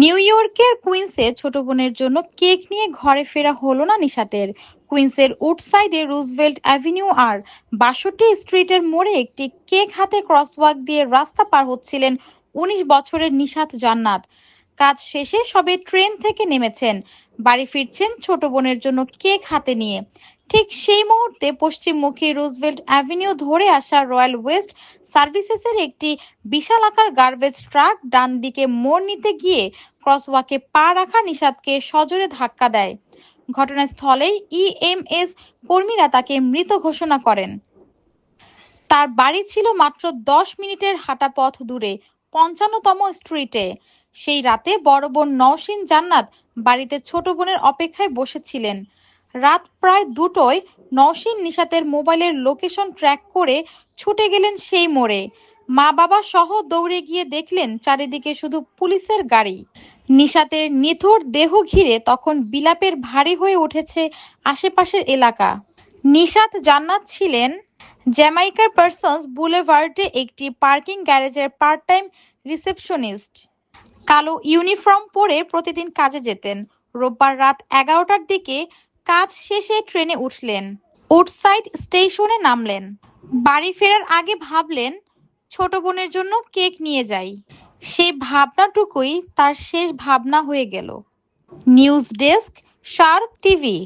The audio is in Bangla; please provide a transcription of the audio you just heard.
নিউ ইয়র্কের কুইন্সে ছোট বোনের জন্য কেক নিয়ে ঘরে ফেরা হলো না নিশাতের। কুইন্সের উডসাইডে রুজভেল্ট অ্যাভিনিউ আর ৬২ স্ট্রিটের মোড়ে একটি কেক হাতে ক্রসওয়াক দিয়ে রাস্তা পার হচ্ছিলেন ১৯ বছরের নিশাত জান্নাত। কাজ শেষে সবে ট্রেন থেকে নেমেছেন, বাড়ি ফিরছেন ছোট বোনের জন্য কেক হাতে নিয়ে। ঠিক সেই মুহূর্তে পশ্চিমমুখী রুজভেল্ট অ্যাভিনিউ ধরে আসা রয়্যাল ওয়েস্ট সার্ভিসেসের একটি বিশালাকার গার্বেজ ট্রাক ডান দিকে মোড় নিতে গিয়ে ক্রসওয়াকে পা রাখা নিশাতকে সজোরে ধাক্কা দেয়। ঘটনাস্থলেই ইএমএস কর্মীরা তাকে মৃত ঘোষণা করেন। তার বাড়ি ছিল মাত্র ১০ মিনিটের হাঁটা পথ দূরে ৫৫তম স্ট্রিটে। সেই রাতে বড় বোন নওশিন জান্নাত বাড়িতে ছোট বোনের অপেক্ষায় বসেছিলেন। রাত প্রায় ২টোয় নওশিন নিশাতের মোবাইলের লোকেশন ট্র্যাক করে ছুটে গেলেন সেই মোড়ে। মা বাবা সহ দৌড়ে গিয়ে দেখলেন চারিদিকে শুধু পুলিশের গাড়ি। নিশাতের নিথর দেহ ঘিরে তখন বিলাপের ভারী হয়ে উঠেছে আশেপাশের এলাকা। নিশাত জান্নাত ছিলেন জ্যামাইকার পার্সন্স বুলেভার্ডে একটি পার্কিং গ্যারেজের পার্ট টাইম রিসেপশনিস্ট। কালো ইউনিফর্ম পরে প্রতিদিন কাজে যেতেন। রোববার রাত ১১টার দিকে কাজ শেষে ট্রেনে উঠলেন, উডসাইড স্টেশনে নামলেন। বাড়ি ফেরার আগে ভাবলেন ছোট বোনের জন্য কেক নিয়ে যাই। সেই ভাবনাটুকুই তার শেষ ভাবনা হয়ে গেল। News desk, Shark TV.